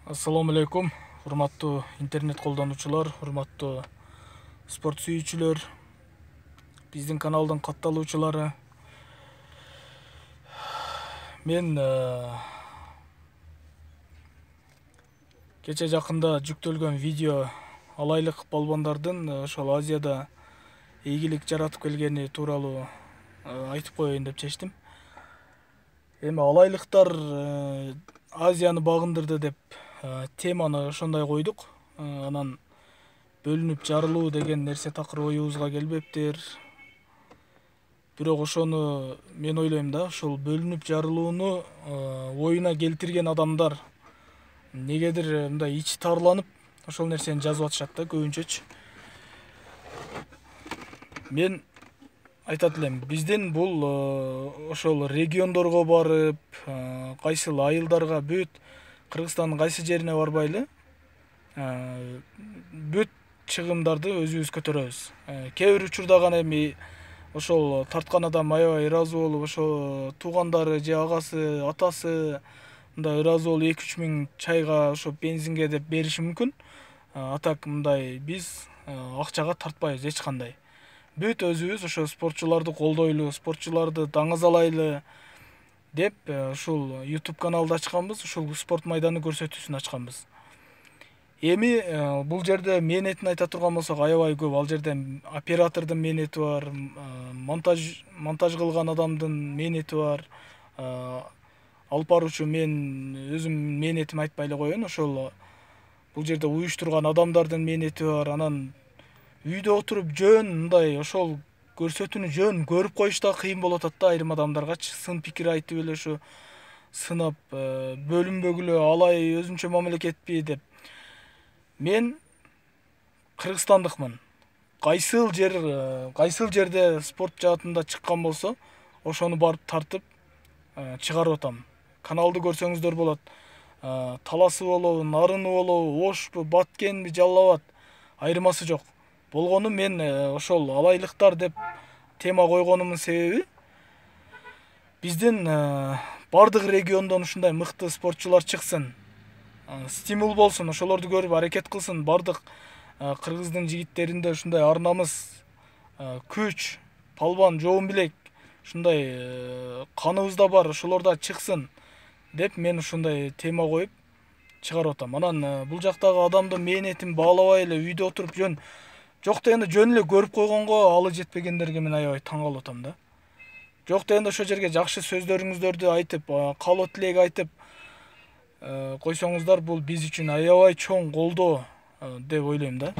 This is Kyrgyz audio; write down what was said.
Assalamu алейкум, урматтуу интернет колдонуучулар, урматтуу спорт сүйүүчүлөр, биздин каналдын катталуучулары. Мен кече жакында жүктөлгөн видео алайлык балбондордун ошол Азияда ийгилик жаратып келгени тууралуу айтып коеюн деп чечтим. Эми алайлыктар Азияны багындырды деп теманы ошондой койдук. Анан бөлүнүп жарылуу деген нерсе такыр оюбузга келбептир. Бирок ошону мен ойлойм да, ошол бөлүнүп жарылууну оюна келтирген адамдар негедир мындай ичи таарланып ошол нерсени жазып атышат да, көбүнчөчү. Мен айтат элем, биздин бул ошол региондорго барып, кайсыл айылдарга, бүт Кыргызстандын кайсы жерине барбайлы, бүт чыгымдарды өзүбүз көтөрөбүз. Кээ бир учурда гана эми ошол тарткан адам аябай ыраазы болуп, ошо туугандары же агасы, атасы мындай ыраазы болуп 2-3 миң чайга, ошо бензинге деп бериши мүмкүн. Атак мындай биз акчага тартпайбыз эч кандай. Бүт өзүбүз ошо спортчуларды колдойлу, спортчуларды даңазалайлы деп ушул YouTube каналды ачканбыз, ушул спорт майданы көрсөтүүсүн ачканбыз. Эми бул жерде мээнетин айта турган болсок аябай көп. Ал жерде оператордун мээнети бар, монтаж кылган адамдын мээнети бар. Алып баруучу мен өзүм мээнетимди айтпай эле коеюн. Ошол бул жерде уюштурган адамдардын мээнети бар. Анан үйдө отуруп жөн мындай ошол көрсөтүүнү жөн көрүп коюш да кыйын болуп атат да, айрым адамдаргачы. Сын пикир айтып эле ушу сынап, бөлүнбөгүлө, алай өзүнчө мамиле кетпи деп. Мен кыргызстандыкмын. Кайсыл жерде спорт жаатында чыккан болсо, ошону барып тартып чыгарып атам. Каналды көрсөңүздөр болот. Таласы болобу, нарыны болобу, Ошпу, Баткенби, Жалал Абад айырмасы жок. Болгону мен ошол алайлыктар деп тема койгонумдун себеби, биздин бардык региондон ушундай мыкты спортчулар чыксын. Стимул болсун, ошолорду көрүп аракет кылсын. Бардык кыргыздын жигиттеринде ушундай ар намыс, күч, палбан, жоон билек ушундай каныбызда бар, ошолор да чыксын деп мен ушундай тема коюп чыгарып атам. Анан бул жактагы адамдын мээнетин баалабай эле үйдө отуруп жок дегенде жөн эле көрүп койгонго алы жетпегендерге мен аябай таң калып атам да. Жок дегенде ошол жерге жакшы сөздөрүңүздөрдү айтып, каалоо тилек айтып койсоңуздар, бул биз үчүн аябай чоң колдоо деп ойлойм да.